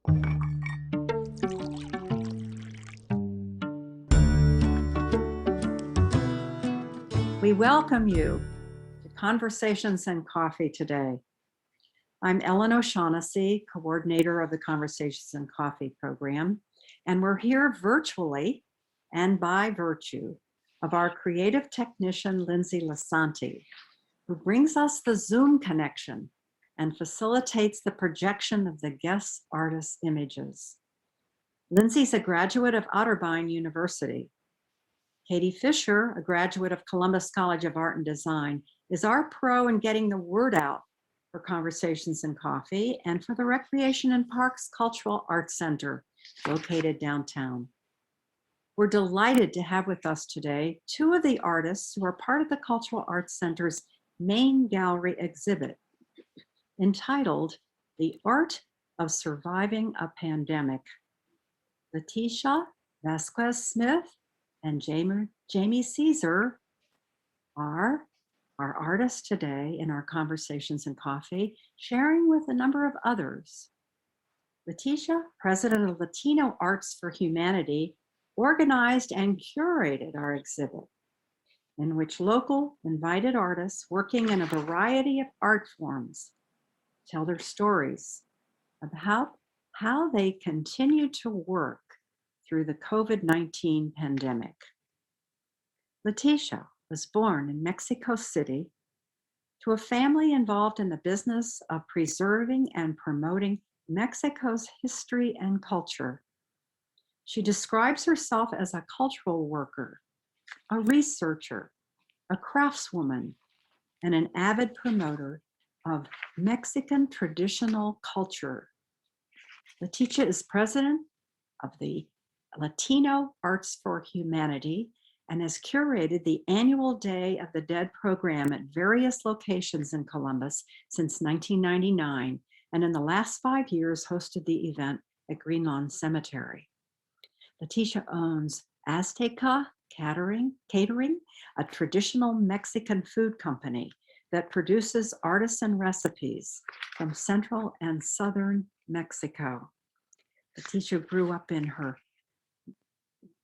We welcome you to Conversations and Coffee today. I'm Ellen O'Shaughnessy, coordinator of the Conversations and Coffee program, and we're here virtually and by virtue of our creative technician, Lindsay Lasanti, who brings us the Zoom connection and facilitates the projection of the guest artists' images. Lindsay's a graduate of Otterbein University. Katie Fisher, a graduate of Columbus College of Art and Design, is our pro in getting the word out for Conversations and Coffee and for the Recreation and Parks Cultural Arts Center located downtown. We're delighted to have with us today two of the artists who are part of the Cultural Arts Center's main gallery exhibit entitled The Art of Surviving a Pandemic. Leticia Vazquez Smith and Jamie Ceasar are our artists today in our Conversations and Coffee, sharing with a number of others. Leticia, president of Latino Arts for Humanity, organized and curated our exhibit, in which local invited artists working in a variety of art forms tell their stories about how they continue to work through the COVID-19 pandemic. Leticia was born in Mexico City to a family involved in the business of preserving and promoting Mexico's history and culture. She describes herself as a cultural worker, a researcher, a craftswoman, and an avid promoter of Mexican traditional culture. Leticia is president of the Latino Arts for Humanity and has curated the annual Day of the Dead program at various locations in Columbus since 1999, and in the last 5 years hosted the event at Green Lawn Cemetery. Leticia owns Azteca Catering, a traditional Mexican food company that produces artisan recipes from central and southern Mexico. Leticia grew up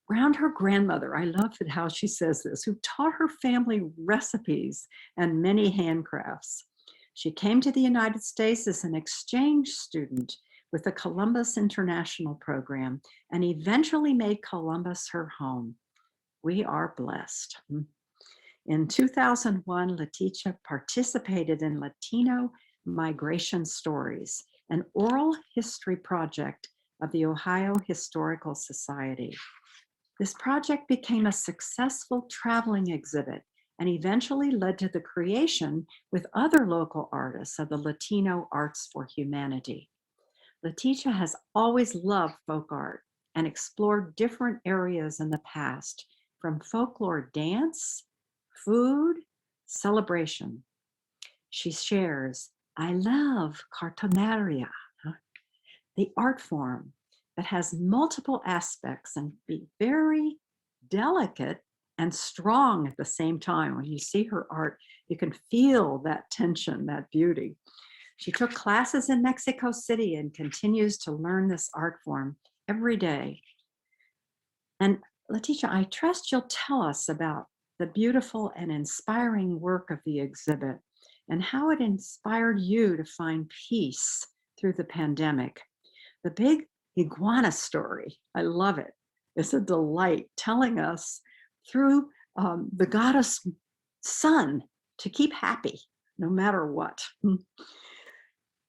around her grandmother. I love it how she says this, who taught her family recipes and many handcrafts. She came to the United States as an exchange student with the Columbus International Program and eventually made Columbus her home. We are blessed. In 2001, Leticia participated in Latino Migration Stories, an oral history project of the Ohio Historical Society. This project became a successful traveling exhibit and eventually led to the creation with other local artists of the Latino Arts for Humanity. Leticia has always loved folk art and explored different areas in the past, from folklore dance, food, celebration. She shares, I love cartonaria, the art form that has multiple aspects and be very delicate and strong at the same time. When you see her art, you can feel that tension, that beauty. She took classes in Mexico City and continues to learn this art form every day. And Leticia, I trust you'll tell us about the beautiful and inspiring work of the exhibit and how it inspired you to find peace through the pandemic. The big iguana story, I love it. It's a delight telling us through the goddess sun to keep happy no matter what.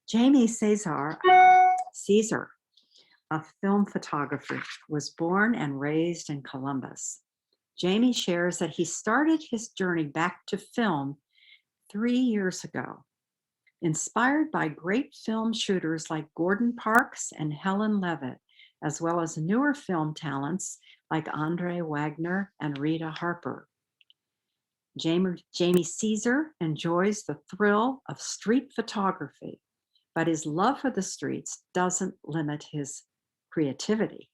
Jamie Ceasar, a film photographer, was born and raised in Columbus. Jamie shares that he started his journey back to film 3 years ago, inspired by great film shooters like Gordon Parks and Helen Levitt, as well as newer film talents like Andre Wagner and Rita Harper. Jamie Ceasar enjoys the thrill of street photography, but his love for the streets doesn't limit his creativity.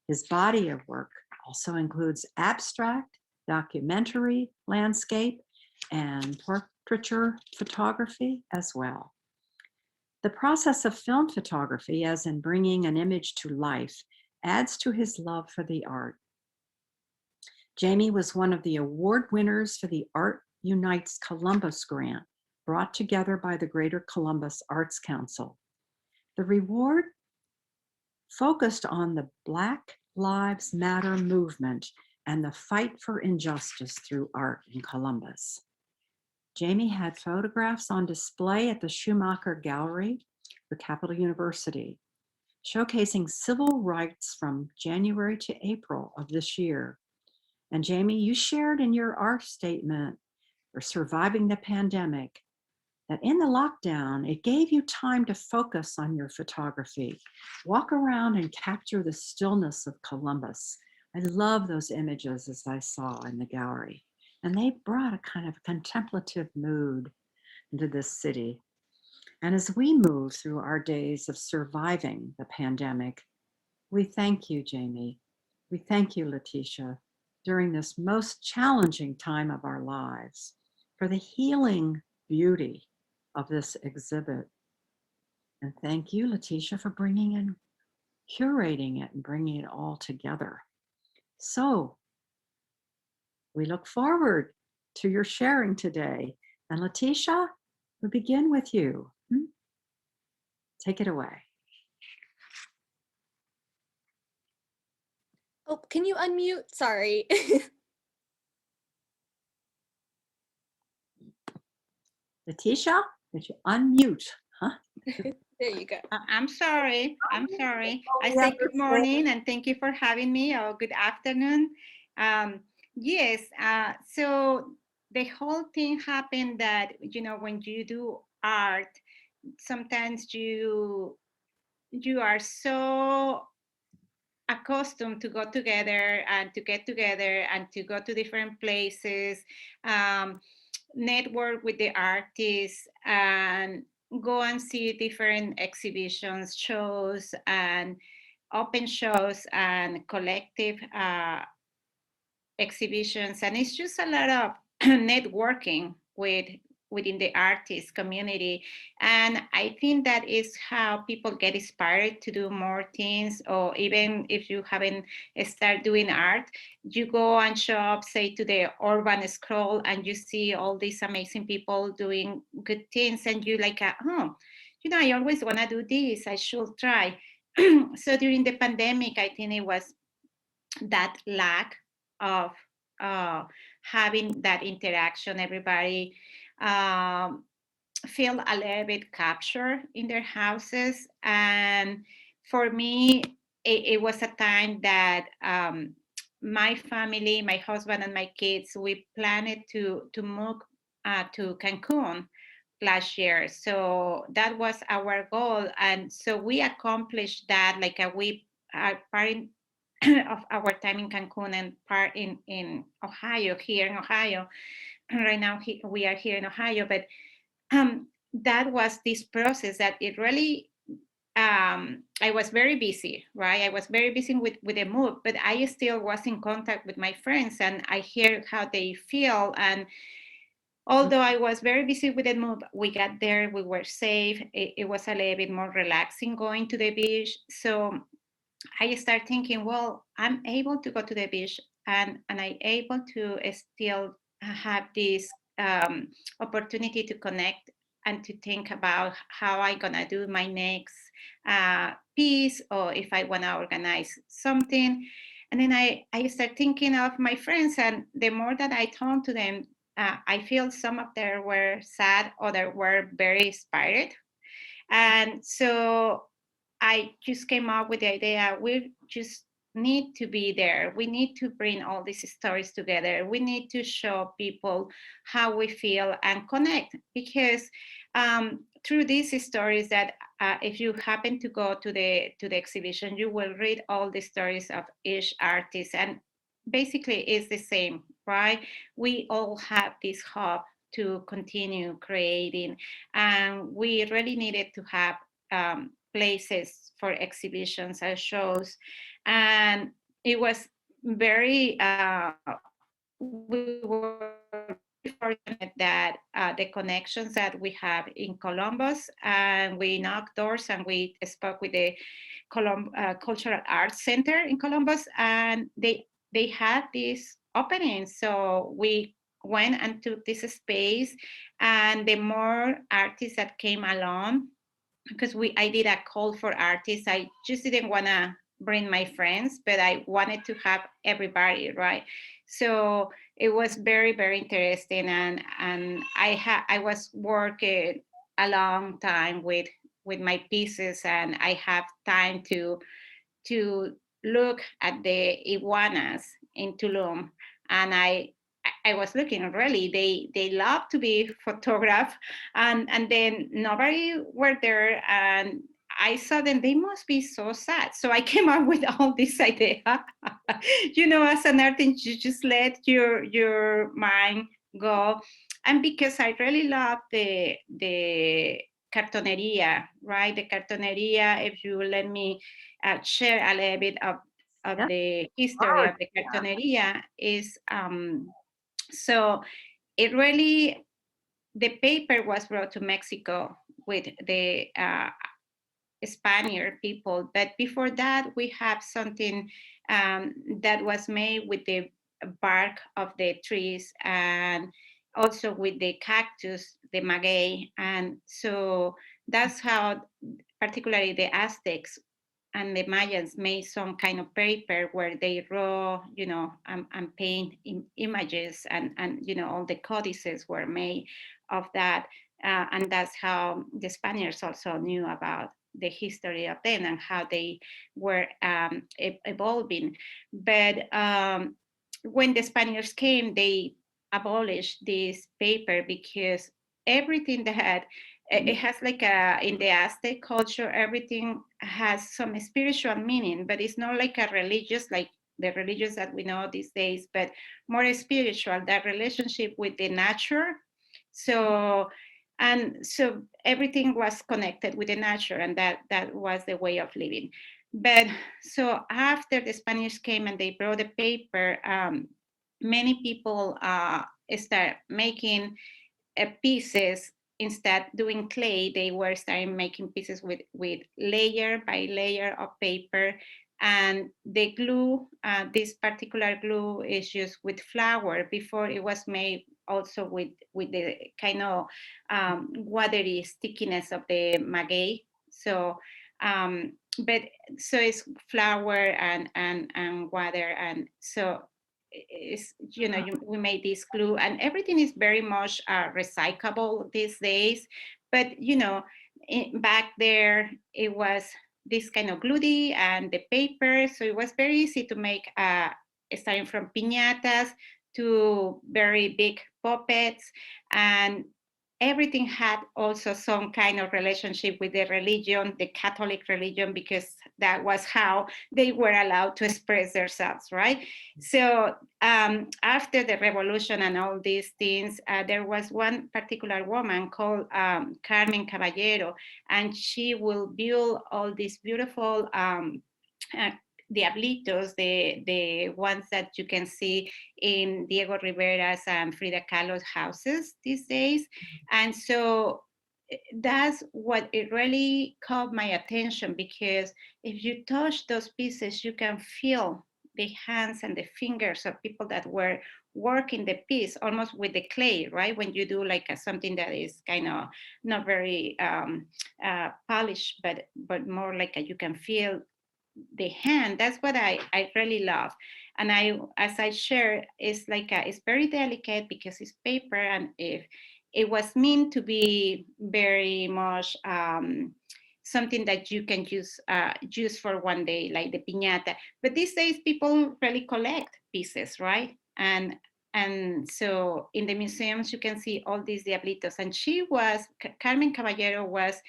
His body of work also includes abstract, documentary, landscape, and portraiture photography as well. The process of film photography, as in bringing an image to life, adds to his love for the art. Jamie was one of the award winners for the Art Unites Columbus grant, brought together by the Greater Columbus Arts Council. The reward focused on the Black Lives Matter movement and the fight for injustice through art in Columbus. Jamie had photographs on display at the Schumacher Gallery, the Capital University, showcasing civil rights from January to April of this year. And Jamie, you shared in your art statement for surviving the pandemic that in the lockdown, it gave you time to focus on your photography, walk around and capture the stillness of Columbus. I love those images as I saw in the gallery. And they brought a kind of contemplative mood into this city. And as we move through our days of surviving the pandemic, we thank you, Jamie. We thank you, Leticia, during this most challenging time of our lives for the healing beauty of this exhibit. And thank you, Leticia, for bringing and curating it and bringing it all together. So we look forward to your sharing today. And Leticia, we begin with you. Take it away. Oh, can you unmute? Sorry. Leticia, did you unmute? Huh? There you go. I'm sorry. I say good morning and thank you for having me, or good afternoon. Yes, so the whole thing happened that, when you do art, sometimes you are so accustomed to go together and to get together and to go to different places, network with the artists, and go and see different exhibitions, shows, and open shows and collective exhibitions. And it's just a lot of networking within the artist community. And I think that is how people get inspired to do more things. Or even if you haven't started doing art, you go and show up, say, to the urban scroll, and you see all these amazing people doing good things, and you like, oh, I always want to do this, I should try. So during the pandemic, I think it was that lack of having that interaction. Everybody feel a little bit captured in their houses. And for me, it was a time that my family, my husband and my kids, we planned to move to Cancun last year. So that was our goal. And so we accomplished that. Like we are part of our time in Cancun and part in Ohio, here in Ohio. Right now, we are here in Ohio, but that was this process that it really, I was very busy, right? I was very busy with the move, but I still was in contact with my friends, and I hear how they feel. And although I was very busy with the move, we got there, we were safe. It was a little bit more relaxing going to the beach. So I start thinking, well, I'm able to go to the beach, and I able to still have this opportunity to connect and to think about how I gonna do my next piece, or if I wanna organize something. And then I start thinking of my friends, and the more that I talk to them, I feel some of them were sad, others were very inspired. And so I just came up with the idea, we just need to be there. We need to bring all these stories together. We need to show people how we feel and connect, because through these stories that if you happen to go to the exhibition, you will read all the stories of each artist, and basically it's the same, right? We all have this hope to continue creating, and we really needed to have places for exhibitions and shows. And it was very, we were fortunate that the connections that we have in Columbus, and we knocked doors and we spoke with the Cultural Arts Center in Columbus, and they had this opening. So we went and took this space, and the more artists that came along, because I did a call for artists. I just didn't want to bring my friends, but I wanted to have everybody, right? So it was very, very interesting, and I was working a long time with my pieces, and I have time to look at the iguanas in Tulum, and I was looking, really they love to be photographed, and then nobody were there, and I saw them, they must be so sad. So I came up with all this idea. As an artist, you just let your mind go. And because I really love the cartoneria, right? The cartoneria, if you let me share a little bit of Yeah. the history of the cartoneria, is so it really, the paper was brought to Mexico with the Spaniard people, but before that we have something that was made with the bark of the trees, and also with the cactus, the maguey. And so that's how particularly the Aztecs and the Mayans made some kind of paper where they draw, and paint images, and all the codices were made of that. And that's how the Spaniards also knew about the history of them and how they were evolving. But when the Spaniards came, they abolished this paper, because everything that it has, like, in the Aztec culture, everything has some spiritual meaning, but it's not like a religious, like the religions that we know these days, but more spiritual, that relationship with the nature. So everything was connected with the nature, and that was the way of living. But so after the Spanish came and they brought the paper, many people start making pieces. Instead doing clay, they were starting making pieces with layer by layer of paper. And the glue, this particular glue is used with flour. Before, it was made also with the kind of watery stickiness of the maguey. So but so it's flour and water, and so is, we made this glue, and everything is very much recyclable these days. But back there it was this kind of gluey and the paper, so it was very easy to make, starting from piñatas to very big puppets. And everything had also some kind of relationship with the religion, the Catholic religion, because that was how they were allowed to express themselves, right? So after the revolution and all these things, there was one particular woman called Carmen Caballero, and she will build all these beautiful diablitos, the ones that you can see in Diego Rivera's and Frida Kahlo's houses these days. And so that's what it really caught my attention, because if you touch those pieces, you can feel the hands and the fingers of people that were working the piece, almost with the clay, right? When you do like something that is kind of not very polished, but more like you can feel the hand. That's what I really love. And as I share, it's like it's very delicate because it's paper, and if it was meant to be very much something that you can use for one day, like the piñata. But these days people really collect pieces, right? And so in the museums you can see all these diablitos. And Carmen Caballero was,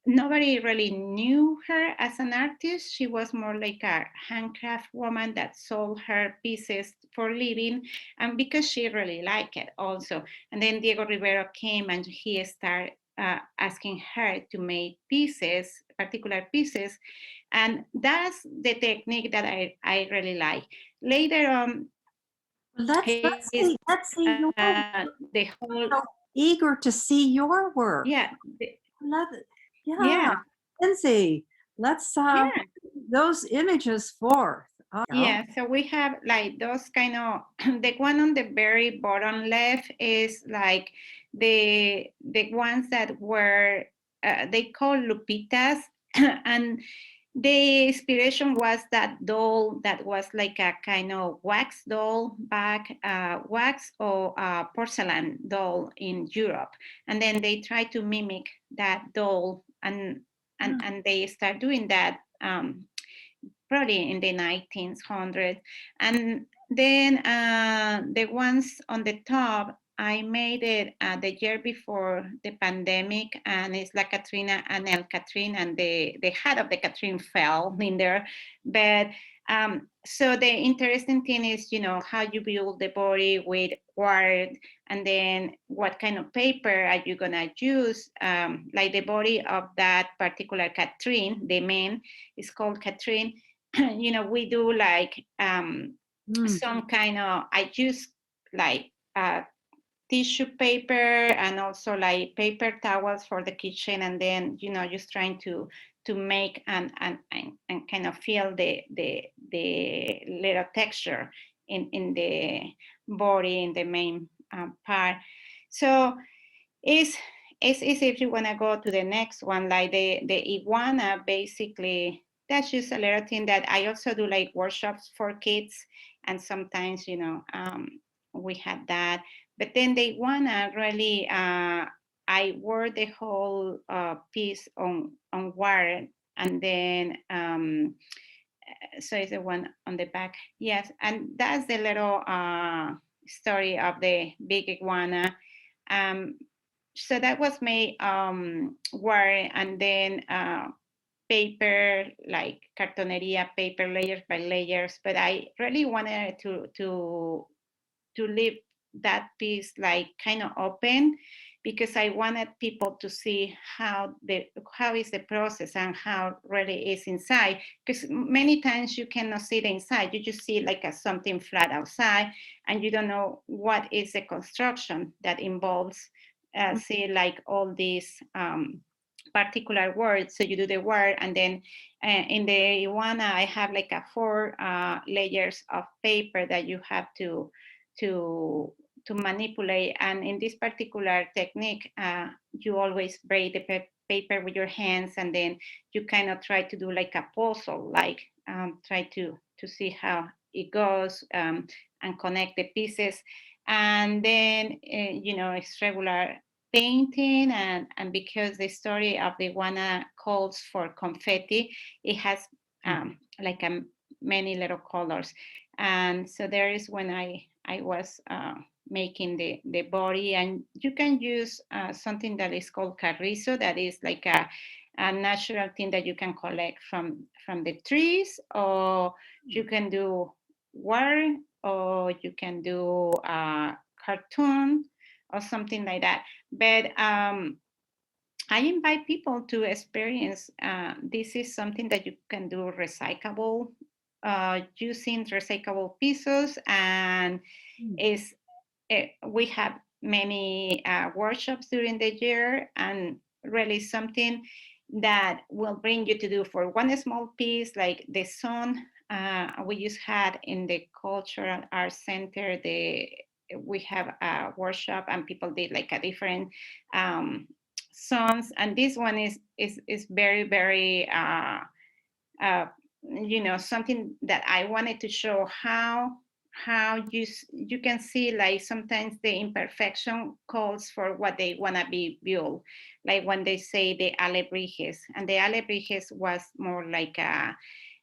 nobody really knew her as an artist. She was more like a handcraft woman that sold her pieces for living, and because she really liked it also. And then Diego Rivera came and he started asking her to make pieces, particular pieces. And that's the technique that I really like. Later on, Let's He's see your work. the whole, So eager to see your work. yeah, Love it. Yeah, yeah, Lindsay, let's yeah. those images forth. Yeah, so we have like those kind of the one on the very bottom left is like the ones that were they call lupitas, and the inspiration was that doll that was like a kind of wax doll back, wax or porcelain doll in Europe, and then they try to mimic that doll, and they start doing that. Probably in the 1900s. And then the ones on the top, I made it the year before the pandemic, and it's like Katrina and El Catrin, and the head of the Catrin fell in there. But so the interesting thing is, you know, how you build the body with wire, and then what kind of paper are you gonna use? Like the body of that particular Catrin, the man is called Catrin. You know, we do like some kind of, I use like tissue paper and also like paper towels for the kitchen, and then, you know, just trying to make and kind of feel the little texture in the body, in the main part. So it's easy. If you want to go to the next one, like the iguana, basically that's just a little thing that I also do, like workshops for kids, and sometimes, you know, we had that. But then the iguana really, I wore the whole piece on wire, and then so it's the one on the back. Yes, and that's the little story of the big iguana. Um, so that was made wire, and then paper, like cartoneria paper, layers by layers. But I really wanted to leave that piece like kind of open, because I wanted people to see how is the process and how really is inside. Because many times you cannot see the inside, you just see like something flat outside, and you don't know what is the construction that involves. See, like all these particular words. So you do the word, and then in the iguana, I have like a 4 layers of paper that you have to manipulate. And in this particular technique, you always braid the paper with your hands, and then you kind of try to do like a puzzle, like try to see how it goes, and connect the pieces. And then, you know, it's regular painting, and because the story of the iguana calls for confetti, it has like many little colors. And so there is when I was making the body, and you can use something that is called carrizo, that is like a natural thing that you can collect from the trees, or you can do wire, or you can do cartoon or something like that. But I invite people to experience. This is something that you can do recyclable, using recyclable pieces, and is we have many workshops during the year, and really something that will bring you to do for one small piece, like the sun. We just had in the Cultural Arts Center, we have a workshop, and people did like a different songs, and this one is very, very you know, something that I wanted to show how you can see, like sometimes the imperfection calls for what they want to be built, like when they say the alebrijes, and the alebrijes was more like a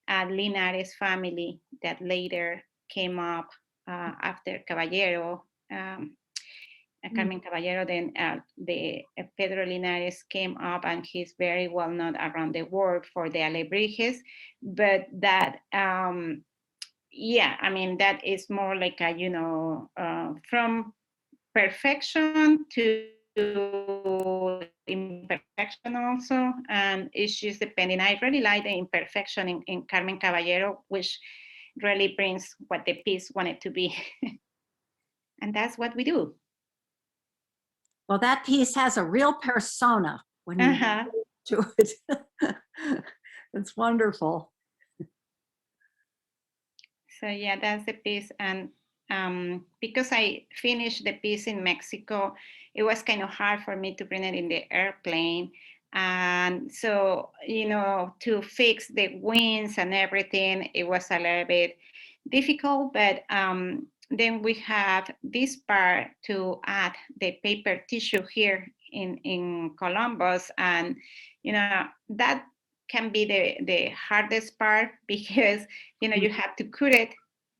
Linares family that later came up after Caballero. Carmen Caballero, then the Pedro Linares came up, and he's very well known around the world for the alebrijes. But that, yeah, I mean, that is more like a, you know, from perfection to imperfection also, and it's just depending. I really like the imperfection in Carmen Caballero, which really brings what the piece wanted to be. And that's what we do. Well, that piece has a real persona when you Uh-huh. do it. It's wonderful. So yeah, that's the piece. And because I finished the piece in Mexico, it was kind of hard for me to bring it in the airplane. And so, to fix the wings and everything, it was a little bit difficult. But then we have this part to add the paper tissue here in Columbus. And, that can be the hardest part because you have to cut it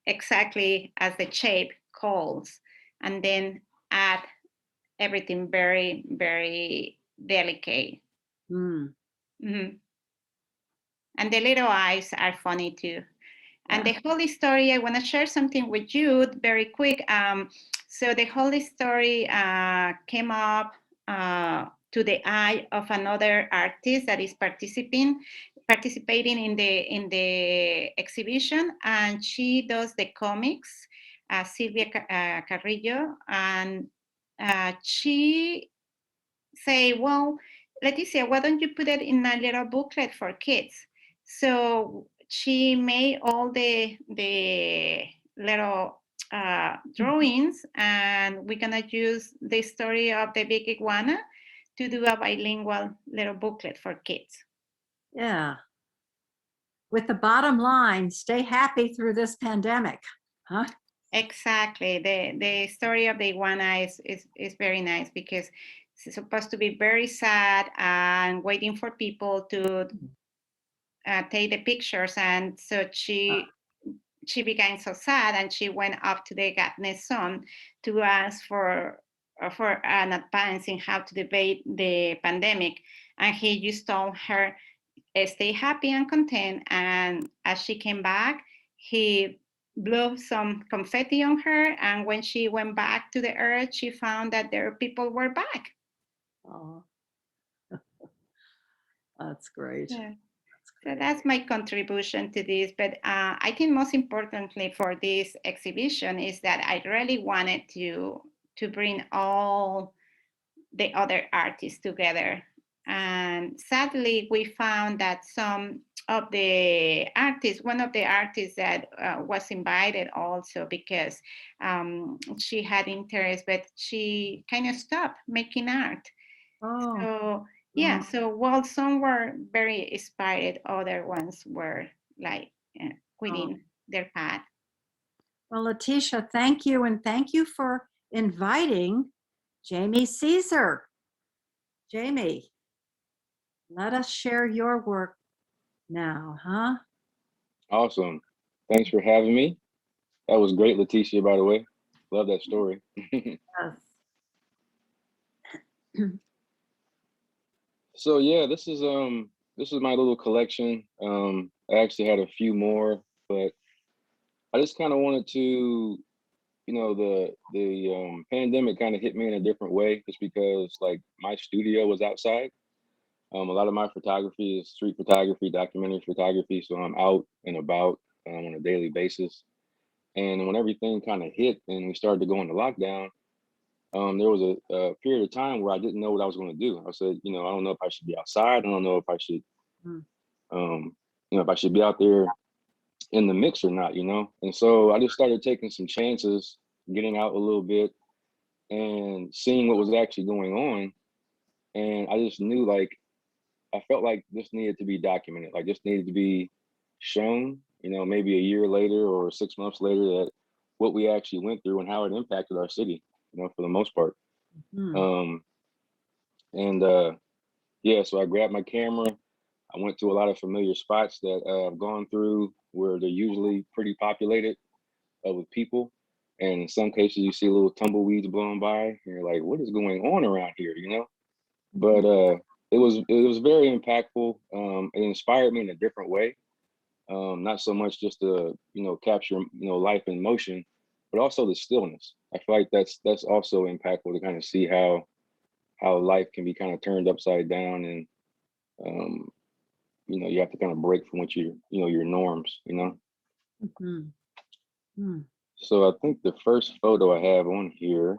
exactly as the shape calls, and then add everything very, very delicate. Mm. Mm-hmm. And the little eyes are funny too. And Yeah. the Holy Story, I want to share something with you very quick. So the Holy Story came up to the eye of another artist that is participating in the exhibition, and she does the comics, Silvia Carrillo, and she say, well, Leticia, why don't you put it in a little booklet for kids? So she made all the little drawings, and we're gonna use the story of the big iguana to do a bilingual little booklet for kids. Yeah. With the bottom line, stay happy through this pandemic, huh? Exactly. The story of the iguana is very nice because it's supposed to be very sad and waiting for people to take the pictures, and so she became so sad, and she went up to the Gatnes son to ask for an advance in how to debate the pandemic, and he just told her, stay happy and content. And as she came back, he blew some confetti on her, and when she went back to the earth, she found that their people were back. Oh, that's great. Yeah. That's So great. that's my contribution to this. But I think most importantly for this exhibition is that I really wanted to bring all the other artists together. And sadly, we found that some of the artists, one of the artists that was invited also because she had interest, but she kind of stopped making art. Oh, So yeah, so while some were very inspired, other ones were like oh. quitting their path. Well, Leticia, thank you. And thank you for inviting Jamie Ceasar. Jamie, let us share your work now, huh? Awesome. Thanks for having me. That was great, Leticia, by the way. Love that story. Yes. So yeah, this is my little collection. I actually had a few more, but I just kind of wanted to, the pandemic kind of hit me in a different way just because like my studio was outside. A lot of my photography is street photography, documentary photography, so I'm out and about on a daily basis. And when everything kind of hit and we started to go into lockdown, there was a period of time where I didn't know what I was going to do. I said, I don't know if I should be outside. I don't know if I should, Mm. if I should be out there in the mix or not. And so I just started taking some chances, getting out a little bit and seeing what was actually going on. And I just knew like, I felt like this needed to be documented, like this needed to be shown, maybe a year later or 6 months later that what we actually went through and how it impacted our city, for the most part. Mm. Um, and yeah, so I grabbed my camera. I went to a lot of familiar spots that I've gone through where they're usually pretty populated with people. And in some cases, you see little tumbleweeds blowing by, and you're like, "What is going on around here?" But it was very impactful. It inspired me in a different way. Not so much just to capture life in motion, but also the stillness. I feel like that's also impactful to kind of see how life can be kind of turned upside down, and um, you have to kind of break from what your norms. Mhm. Mm. So I think the first photo I have on here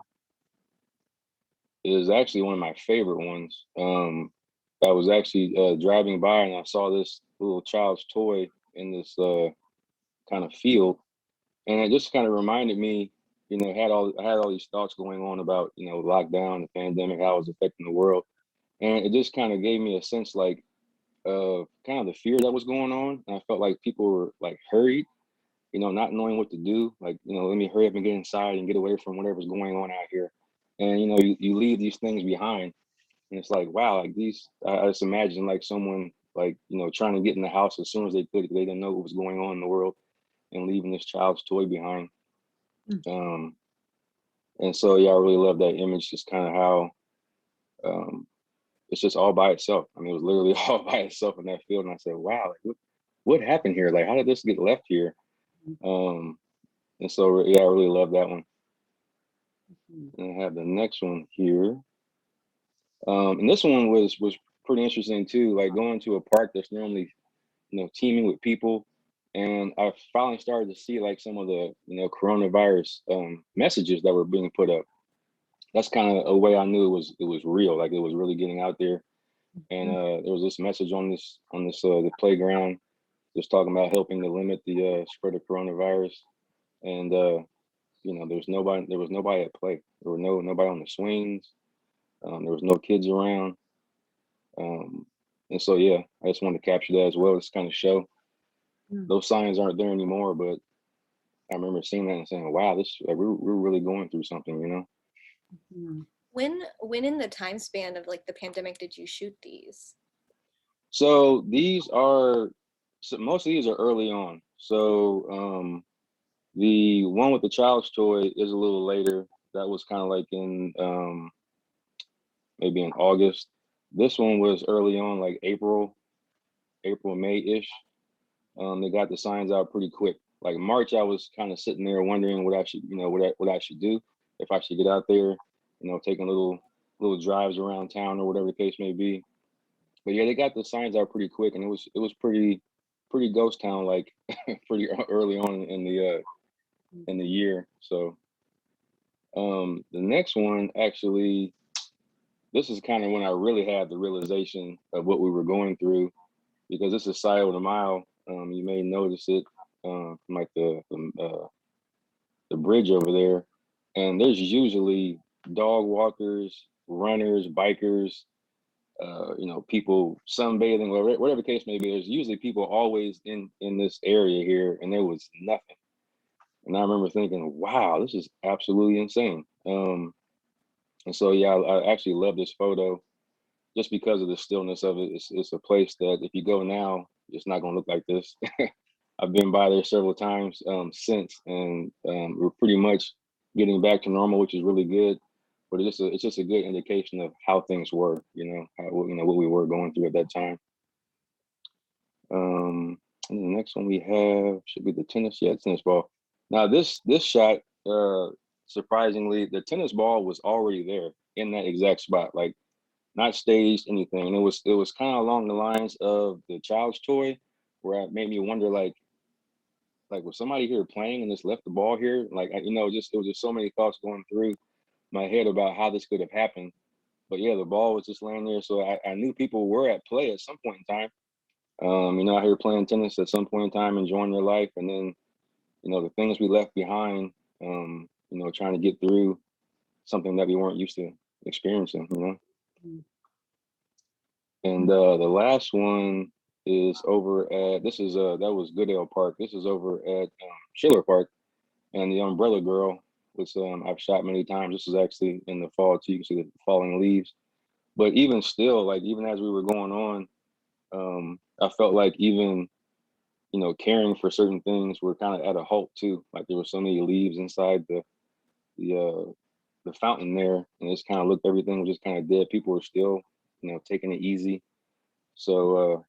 is actually one of my favorite ones. I was actually driving by and I saw this little child's toy in this kind of field, and it just kind of reminded me, I had all these thoughts going on about, lockdown, the pandemic, how it was affecting the world, and it just kind of gave me a sense like of kind of the fear that was going on. And I felt like people were like hurried, not knowing what to do. Like, let me hurry up and get inside and get away from whatever's going on out here. And you leave these things behind, and it's like, wow, like these. I just imagine like someone like trying to get in the house as soon as they could, 'cause they didn't know what was going on in the world, and leaving this child's toy behind. Um, and so yeah, I really love that image. Just kind of how um, it's just all by itself. I mean, it was literally all by itself in that field, and I said, wow, like what happened here? Like, how did this get left here? Um, and so yeah, I really love that one. And I have the next one here. And this one was pretty interesting too. Like going to a park that's normally teeming with people, and I finally started to see like some of the coronavirus messages that were being put up. That's kind of a way I knew it was real. Like it was really getting out there. And there was this message on this the playground, just talking about helping to limit the spread of coronavirus. And there was nobody at play. There were nobody on the swings. There was no kids around. Um, and so yeah, I just wanted to capture that as well. Just kind of show those signs aren't there anymore. But I remember seeing that and saying, "Wow, this like, we're really going through something." When in the time span of like the pandemic did you shoot these? So most of these are early on. So the one with the child's toy is a little later. That was kind of like in maybe in August. This one was early on, like April, May-ish. They got the signs out pretty quick. Like March, I was kind of sitting there wondering what I should, what I should do, if I should get out there, taking little drives around town or whatever the case may be. But yeah, they got the signs out pretty quick, and it was pretty ghost town like pretty early on in the year. So the next one actually, this is kind of when I really had the realization of what we were going through, because this is Scioto the Mile. You may notice it from like the bridge over there, and there's usually dog walkers, runners, bikers, people sunbathing, whatever the case may be. There's usually people always in this area here, and there was nothing. And I remember thinking, wow, this is absolutely insane. And so yeah, I actually love this photo just because of the stillness of it. It's a place that if you go now, it's not gonna look like this. I've been by there several times since, and we're pretty much getting back to normal, which is really good. But it's just a good indication of how things were, what we were going through at that time. And the next one we have should be the tennis ball. Now this shot, surprisingly, the tennis ball was already there in that exact spot, like not staged anything. And it was kind of along the lines of the child's toy, where it made me wonder like was somebody here playing and just left the ball here? Like just it was just so many thoughts going through my head about how this could have happened. But yeah, the ball was just laying there, so I knew people were at play at some point in time. Out here playing tennis at some point in time, enjoying their life, and then the things we left behind. Trying to get through something that we weren't used to experiencing. And the last one is over at that was Goodale Park. This is over at Schiller Park, and the Umbrella Girl, which I've shot many times. This is actually in the fall too. You can see the falling leaves. But even still, like even as we were going on, I felt like even caring for certain things were kind of at a halt too. Like there were so many leaves inside the fountain there, and it's kind of looked everything was just kind of dead. People were still taking it easy. So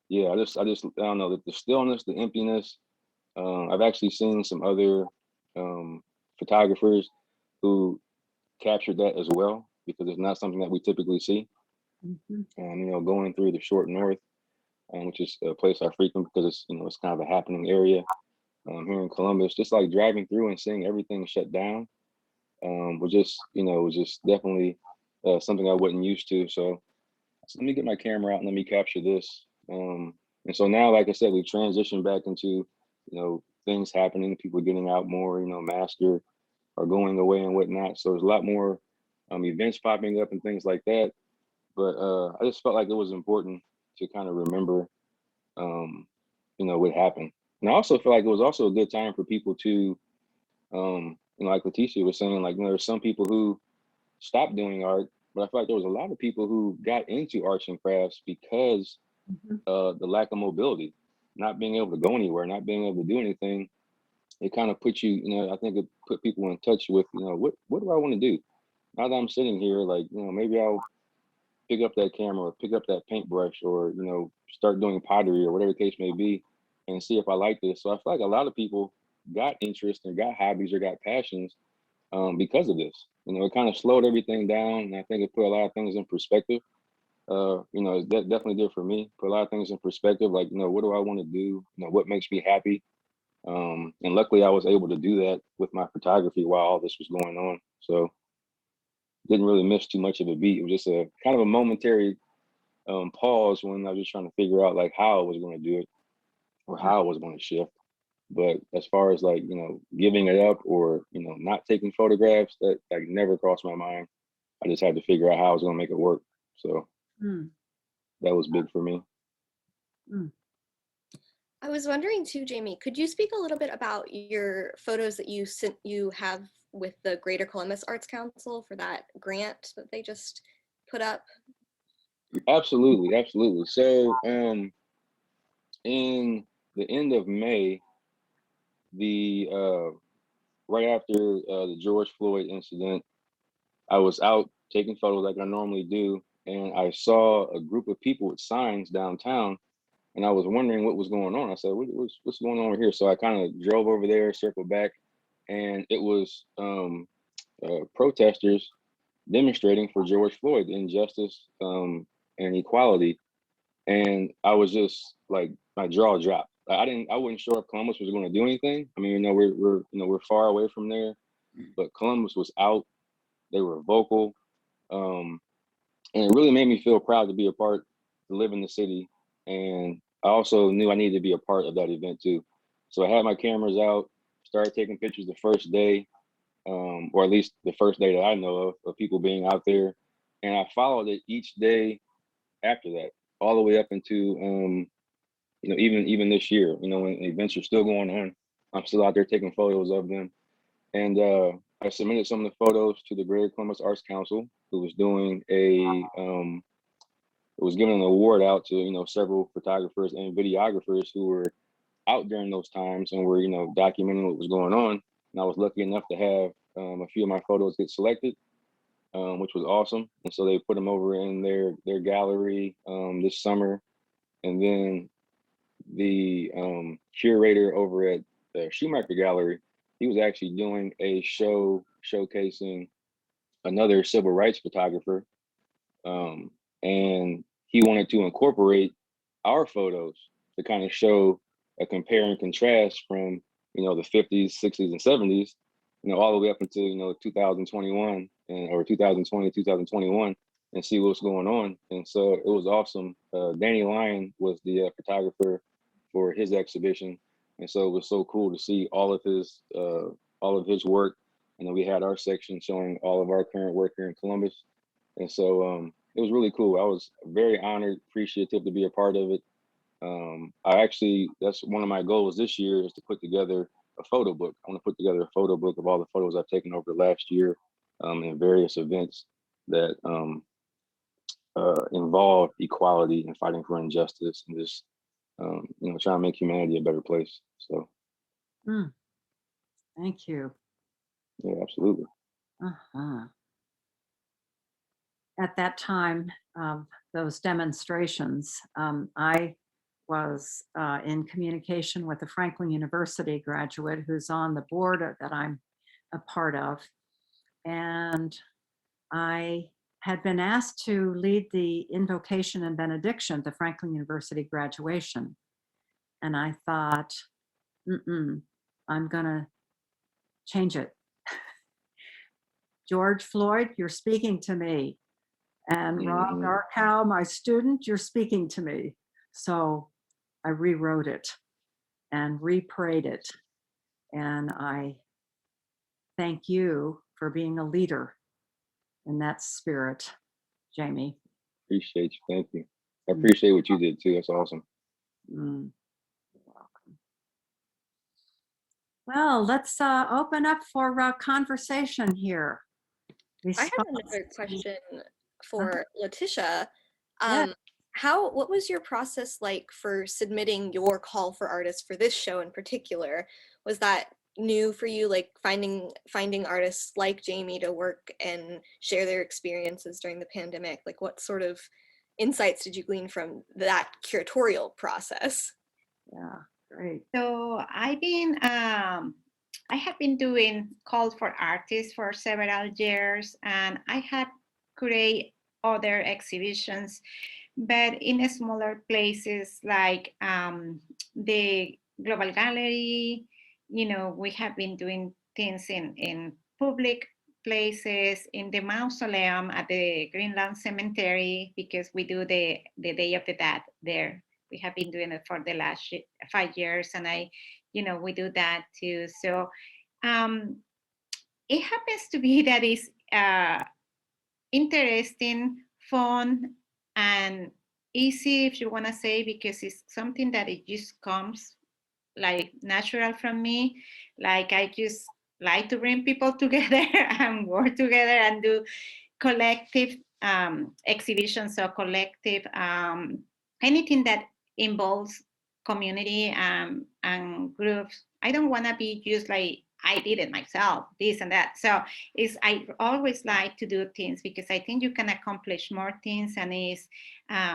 yeah, I don't know, the stillness, the emptiness. I've actually seen some other photographers who captured that as well, because it's not something that we typically see. Going through the short north, which is a place I frequent because it's it's kind of a happening area. here in Columbus. Just like driving through and seeing everything shut down was just, was just definitely something I wasn't used to. So let me get my camera out and let me capture this. And so now, like I said, we transitioned back into, things happening, people getting out more, masks are going away and whatnot. So there's a lot more events popping up and things like that. But I just felt like it was important to kind of remember, what happened. And I also feel like it was also a good time for people to, like Leticia was saying, like, there's some people who stopped doing art, but I feel like there was a lot of people who got into arts and crafts because the lack of mobility, not being able to go anywhere, not being able to do anything. It kind of put you, I think it put people in touch with, what do I want to do? Now that I'm sitting here, like, maybe I'll pick up that camera or pick up that paintbrush or, start doing pottery or whatever the case may be and see if I like this. So I feel like a lot of people got interest and got hobbies or got passions because of this. It kind of slowed everything down, and I think it put a lot of things in perspective. It definitely did for me. Put a lot of things in perspective, like, what do I want to do? What makes me happy? And luckily, I was able to do that with my photography while all this was going on. So didn't really miss too much of a beat. It was just a kind of a momentary pause when I was just trying to figure out like how I was going to do it or how I was going to shift. But as far as like, giving it up or, not taking photographs, that like never crossed my mind. I just had to figure out how I was going to make it work. So that was big for me. I was wondering too, Jamie, could you speak a little bit about your photos that you have with the Greater Columbus Arts Council for that grant that they just put up? Absolutely, absolutely. So in the end of May, the right after the George Floyd incident, I was out taking photos like I normally do, and I saw a group of people with signs downtown, and I was wondering what was going on. I said, what's going on over here? So I kind of drove over there, circled back, and it was protesters demonstrating for George Floyd, injustice and equality. And I was just like, my jaw dropped. I wasn't sure if Columbus was going to do anything. I mean, we're far away from there, but Columbus was out. They were vocal, and it really made me feel proud to be a part, to live in the city. And I also knew I needed to be a part of that event too. So I had my cameras out, started taking pictures the first day, or at least the first day that I know of people being out there. And I followed it each day after that, all the way up into, even this year, when events are still going on, I'm still out there taking photos of them. And I submitted some of the photos to the Greater Columbus Arts Council, who was doing it was giving an award out to, several photographers and videographers who were out during those times and were, documenting what was going on. And I was lucky enough to have a few of my photos get selected, which was awesome. And so they put them over in their gallery this summer. And then the curator over at the Schumacher Gallery, he was actually doing a show showcasing another civil rights photographer. And he wanted to incorporate our photos to kind of show a compare and contrast from, the 50s, 60s, and 70s, all the way up until, 2021 or 2020, 2021, and see what's going on. And so it was awesome. Danny Lyon was the photographer for his exhibition. And so it was so cool to see all of his work. And then we had our section showing all of our current work here in Columbus. And so it was really cool. I was very honored, appreciative to be a part of it. That's one of my goals this year, is to put together a photo book. I want to put together a photo book of all the photos I've taken over the last year in various events that involve equality and fighting for injustice and just, trying to make humanity a better place. So. Thank you. Yeah, absolutely. At that time of those demonstrations, I was in communication with a Franklin University graduate who's on the board that I'm a part of. And I had been asked to lead the invocation and benediction at the Franklin University graduation. And I thought, I'm going to change it. George Floyd, you're speaking to me. And Rob Darkow, my student, you're speaking to me. So I rewrote it and reprayed it. And I thank you for being a leader in that spirit, Jamie. Appreciate you. Thank you. I appreciate what you did too. That's awesome. You're welcome. Well, let's open up for conversation here. I have another question for Leticia. Yeah. What was your process like for submitting your call for artists for this show in particular? Was that new for you, like finding artists like Jamie to work and share their experiences during the pandemic? Like, what sort of insights did you glean from that curatorial process? Yeah, great. So I have been doing calls for artists for several years, and I have created other exhibitions, but in smaller places like the Global Gallery. We have been doing things in public places, in the mausoleum at the Greenland Cemetery, because we do the Day of the Dead there. We have been doing it for the last 5 years, and we do that too. So it happens to be that is interesting, fun, and easy, if you want to say, because it's something that it just comes like natural from me. Like, I just like to bring people together and work together and do collective exhibitions or collective anything that involves community and groups. I don't want to be just like I did it myself, this and that. So I always like to do things because I think you can accomplish more things, and it's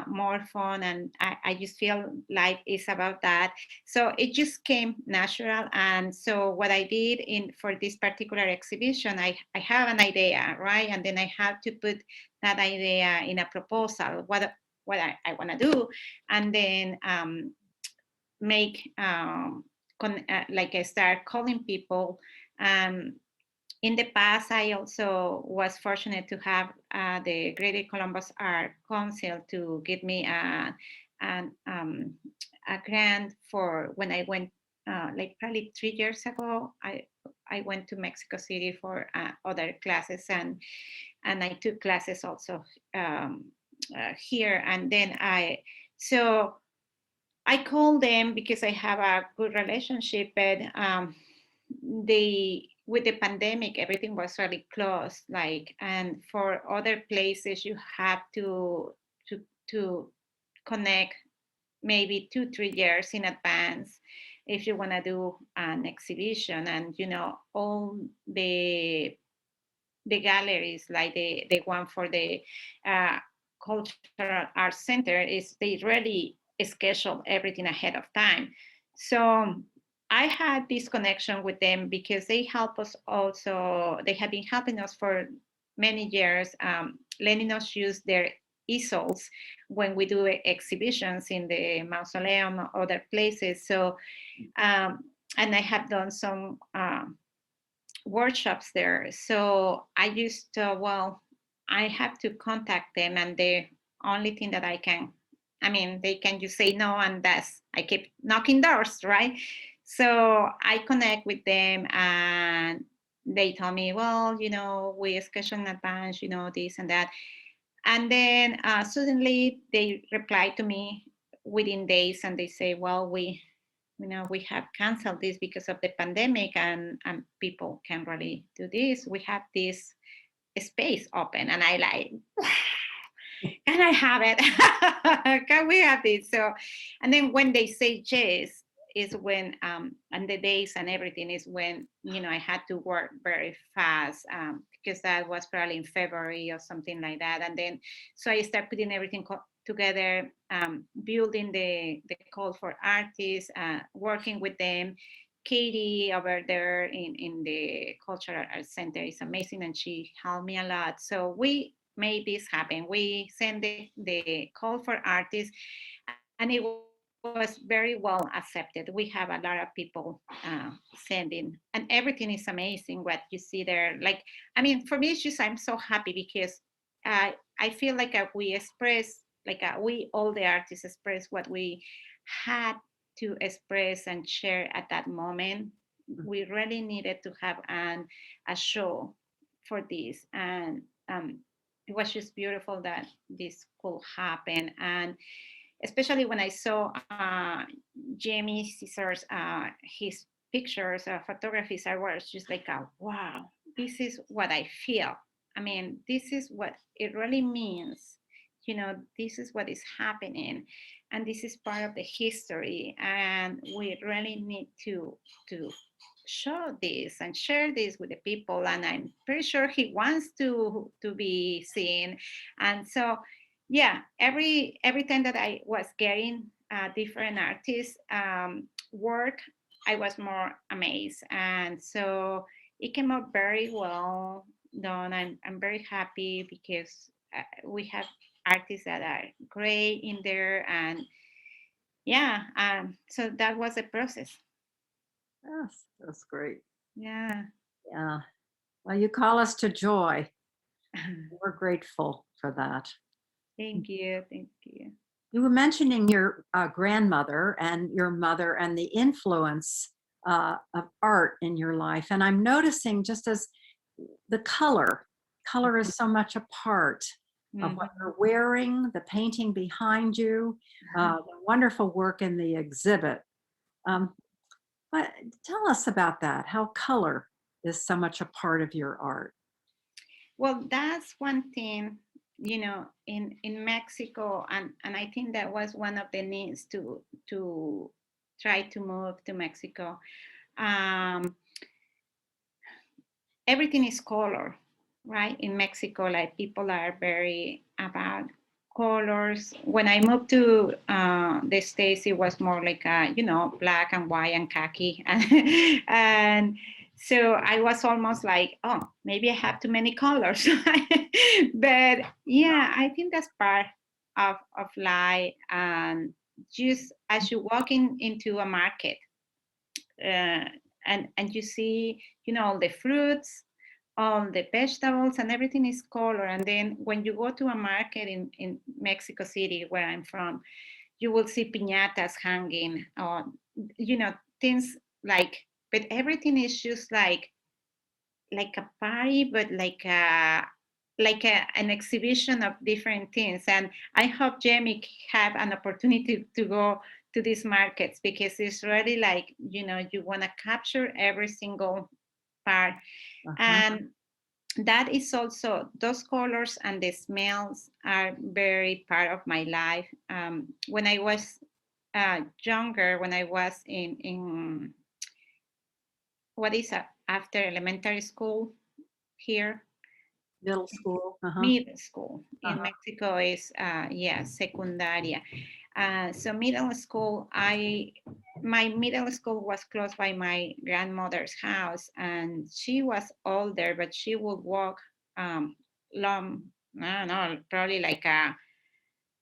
more fun, and I just feel like it's about that. So it just came natural. And so what I did for this particular exhibition, I have an idea, right? And then I have to put that idea in a proposal, what I want to do, and then make like I start calling people. In the past, I also was fortunate to have the Greater Columbus Art Council to give me a grant for when I went, like probably 3 years ago. I went to Mexico City for other classes, and I took classes also here. And then so I called them because I have a good relationship, but with the pandemic, everything was really closed. Like, and for other places, you have to connect maybe 2-3 years in advance if you want to do an exhibition. And all the galleries, like the one for the Cultural Arts Center, is they really schedule everything ahead of time. So I had this connection with them because they help us also. They have been helping us for many years, letting us use their easels when we do exhibitions in the mausoleum or other places. So, and I have done some workshops there. So I used to, I have to contact them, and the only thing that they can just say no, and I keep knocking doors, right? So I connect with them, and they tell me, we schedule in advance, this and that. And then suddenly they reply to me within days, and they say, we have canceled this because of the pandemic, and people can't really do this. We have this space open. And I like, can I have it? Can we have this? So, and then when they say yes, is when, and the days and everything is when, I had to work very fast, because that was probably in February or something like that. And then, so I start putting everything together, building the call for artists, working with them. Katie over there in the Cultural Arts Center is amazing, and she helped me a lot. So we made this happen. We sent the call for artists, and it was was very well accepted. We have a lot of people sending, and everything is amazing. What you see there, like, I mean, for me, it's just I'm so happy because I feel like we express, like we all the artists express what we had to express and share at that moment. We really needed to have a show for this, and it was just beautiful that this could happen. And especially when I saw Jamie Caesar's his pictures, photographies, I was just like, wow, this is what I feel. I mean, this is what it really means. You know, this is what is happening, and this is part of the history, and we really need to show this and share this with the people. And I'm pretty sure he wants to be seen. And so yeah, every time that I was getting different artists work, I was more amazed. And so it came out very well done. I'm very happy because we have artists that are great in there. And yeah, so that was the process. Yes, that's great. Yeah. Yeah. Well, you call us to joy. We're grateful for that. Thank you. Thank you. You were mentioning your grandmother and your mother and the influence of art in your life. And I'm noticing just as the color is so much a part of what you're wearing, the painting behind you, the wonderful work in the exhibit. But tell us about that, how color is so much a part of your art. Well, that's one thing, you know, in Mexico, and I think that was one of the needs to try to move to Mexico. Um, Everything is color, right? In Mexico, like people are very about colors. When I moved to the States, it was more like you know, black and white and khaki, and so I was almost like, oh, maybe I have too many colors. But yeah, I think that's part of life. And just as you walk into a market, uh, and you see, you know, all the fruits, all the vegetables, and everything is color. And then when you go to a market in Mexico City, where I'm from, you will see piñatas hanging, or you know, things like, but everything is just like a party, but an exhibition of different things. And I hope Jamie have an opportunity to go to these markets, because it's really like, you know, you want to capture every single part. And that is also, those colors and the smells are very part of my life. When I was younger, when I was in what is after elementary school here, Middle school. middle school in Mexico is secundaria. So middle school, my middle school was close by my grandmother's house, and she was older, but she would walk long, I don't know, probably like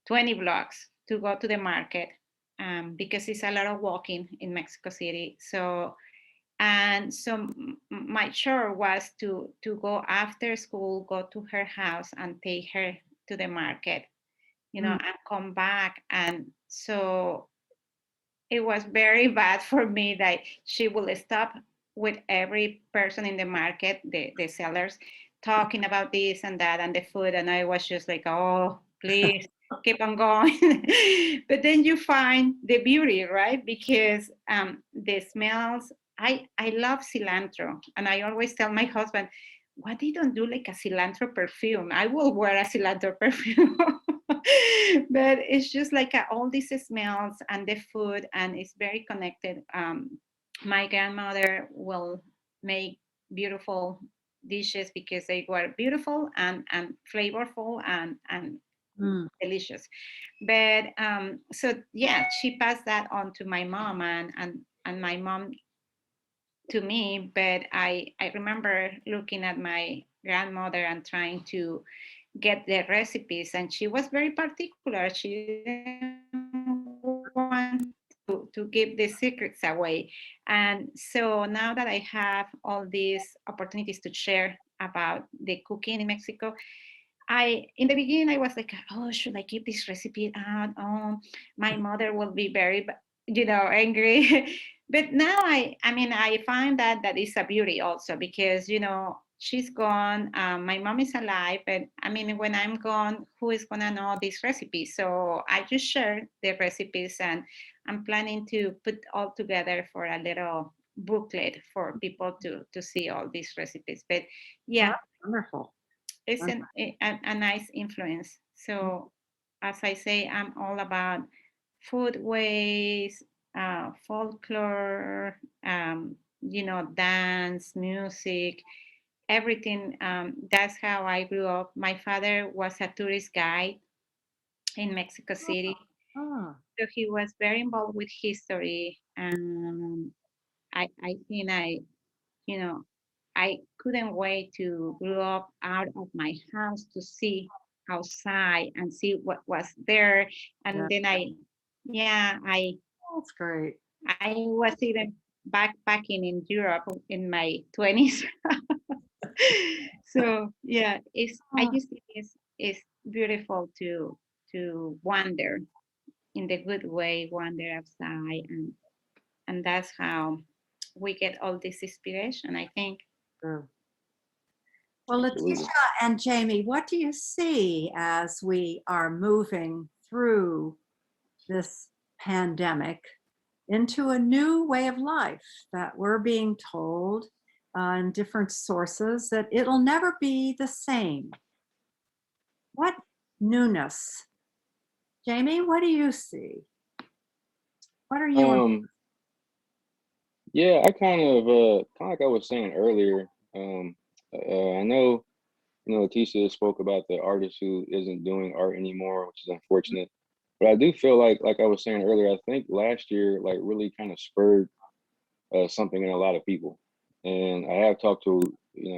20 blocks to go to the market, because it's a lot of walking in Mexico City. So and so my chore was to go after school, go to her house and take her to the market, you know, and come back. And so it was very bad for me that she will stop with every person in the market, the sellers, talking about this and that and the food. And I was just like, oh, please keep on going. But then you find the beauty, right? Because the smells, I love cilantro. And I always tell my husband, why they don't do like a cilantro perfume? I will wear a cilantro perfume. But it's just like all these smells and the food, and it's very connected. My grandmother will make beautiful dishes because they were beautiful and flavorful and delicious. But so yeah, she passed that on to my mom, and my mom to me. But I remember looking at my grandmother and trying to get the recipes, and she was very particular. She didn't want want to give the secrets away. And so now that I have all these opportunities to share about the cooking in Mexico, in the beginning I was like, oh, should I keep this recipe out? Oh, my mother will be very, angry. But now I find that is a beauty also, because she's gone. My mom is alive, but when I'm gone, who is gonna know these recipes? So I just share the recipes, and I'm planning to put all together for a little booklet for people to see all these recipes. But yeah, Wonderful. it's a nice influence. So as I say, I'm all about foodways, folklore, dance, music, everything. That's how I grew up. My father was a tourist guide in Mexico City. Ah, So he was very involved with history. And I think I couldn't wait to grow up out of my house to see outside and see what was there. yeah, And then I that's great. was even backpacking in Europe in my 20s. So yeah, I Ah, just think it's beautiful to wander in the good way, wander outside, and that's how we get all this inspiration, I think. true. Well, Absolutely. Leticia and Jamie, what do you see as we are moving through this pandemic into a new way of life that we're being told in different sources that it'll never be the same? What newness? Jamie, what do you see? What are you? Um, yeah, I kind of like I was saying earlier. I know, Leticia spoke about the artist who isn't doing art anymore, which is unfortunate. But I do feel like I was saying earlier, I think last year like really kind of spurred something in a lot of people. And I have talked to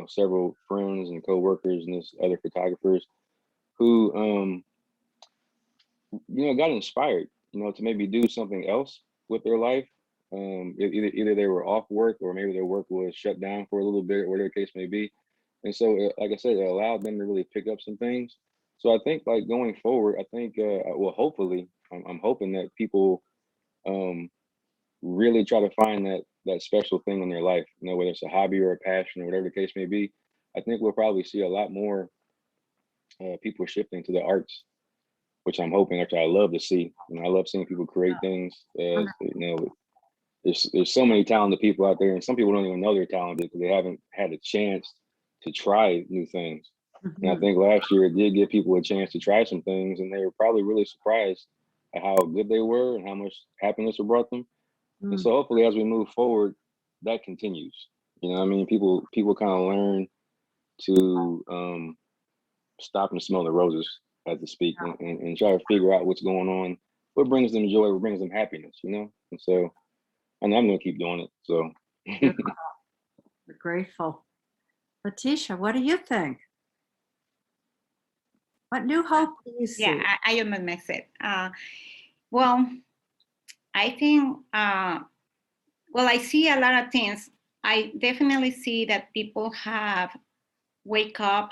several friends and coworkers and this other photographers who got inspired, to maybe do something else with their life. Either they were off work or maybe their work was shut down for a little bit, or whatever the case may be. And so, like I said, it allowed them to really pick up some things. So I think, like going forward, I think, well, hopefully, I'm hoping that people um, really try to find that special thing in their life. Whether it's a hobby or a passion or whatever the case may be. I think we'll probably see a lot more people shifting to the arts, which I'm hoping, which I love to see. I love seeing people create things. There's so many talented people out there, and some people don't even know they're talented because they haven't had a chance to try new things. And I Mhm. think last year it did give people a chance to try some things, and they were probably really surprised at how good they were and how much happiness it brought them. And Mm. so hopefully, as we move forward, that continues. People kind of learn to stop and smell the roses, as to speak, and try to figure out what's going on, what brings them joy, what brings them happiness, And so, and I'm gonna keep doing it. So, Good. We're grateful. Leticia, what do you think? What new hope do you Yeah, see? I am a mix it. Well, I think, I see a lot of things. I definitely see that people have wake up,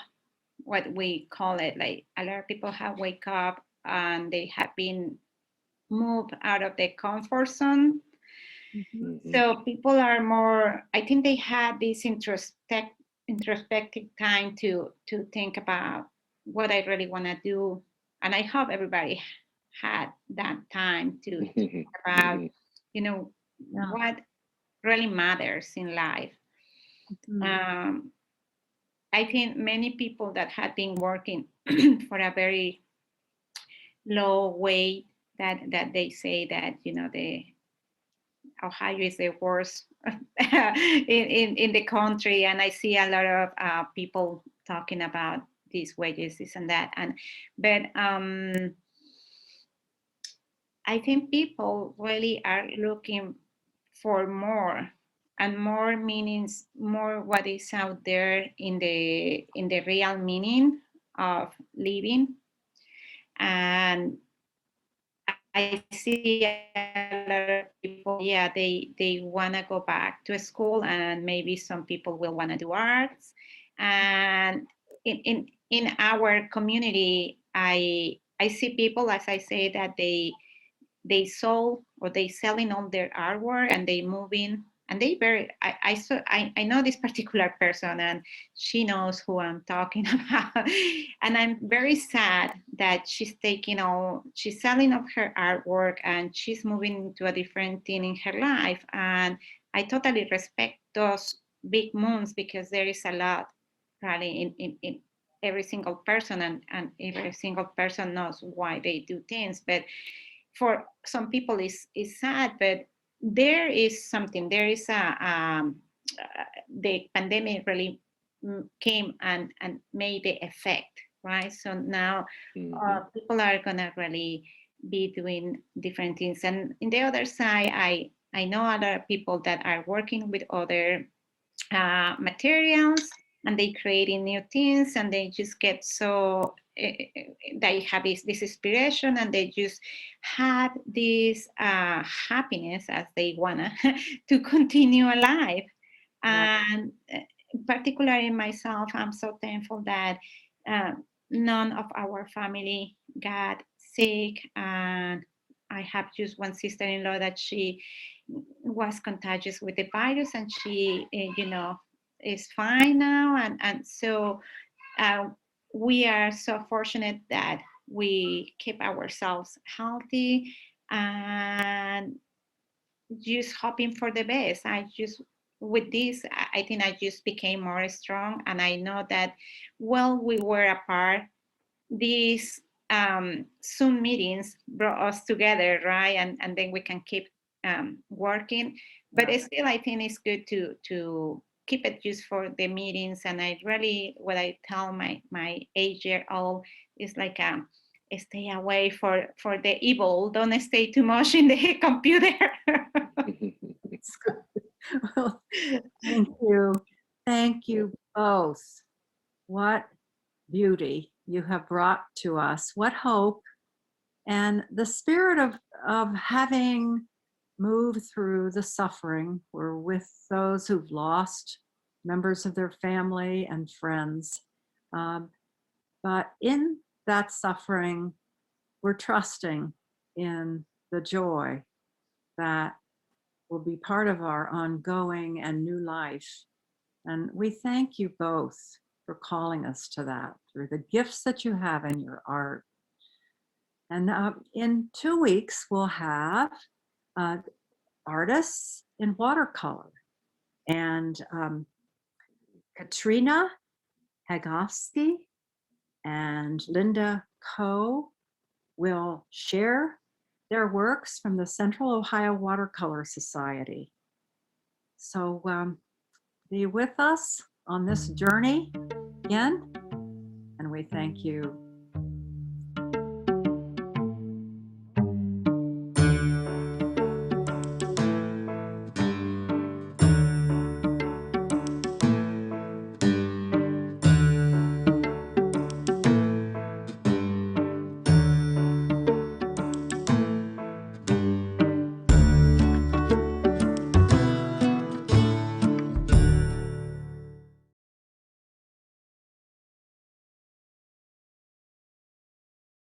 what we call it, like a lot of people have wake up and they have been moved out of their comfort zone. Mhm. So people are more, I think they had this introspective time to think about what I really want to do. And I hope everybody had that time to think about, Yeah. what really matters in life. Mhm. I think many people that had been working for a very low wage, that they say that the Ohio is the worst in the country, and I see a lot of people talking about these wages, this and that, but I think people really are looking for more, and more meanings, more what is out there in the real meaning of living. And I see a lot of people, yeah, they want to go back to school, and maybe some people will want to do arts. And in our community, I see people, as I say, that they sold or they selling all their artwork, and they moving, and they very I know this particular person, and she knows who I'm talking about. And I'm very sad that she's selling off her artwork, and she's moving to a different thing in her life. And I totally respect those big moves, because there is a lot probably in every single person, and every single person knows why they do things. But for some people is sad, but there is something, there is the pandemic really came and made the effect, right? So now people are gonna really be doing different things. And in the other side, I know other people that are working with other materials, and they creating new things, and they just get so they have this inspiration, and they just have this happiness as they wanna to continue alive. And particularly myself, I'm so thankful that none of our family got sick. And I have just one sister-in-law that she was contagious with the virus, and she, is fine now. And so uh, we are so fortunate that we keep ourselves healthy, and just hoping for the best. With this, I think I just became more strong, and I know that while we were apart, these Zoom meetings brought us together, right? And then we can keep working. But still, I think it's good to keep it just for the meetings. And I really, what I tell my 8-year-old is like, stay away for the evil. Don't stay too much in the computer. Well, thank you. Thank you both. What beauty you have brought to us. What hope. And the spirit of having moved through the suffering. We're with those who've lost members of their family and friends. But in that suffering, we're trusting in the joy that will be part of our ongoing and new life. And we thank you both for calling us to that through the gifts that you have in your art. And in 2 weeks, we'll have artists in watercolor. And Katrina Hagovsky and Linda Coe will share their works from the Central Ohio Watercolor Society. So be with us on this journey again, and we thank you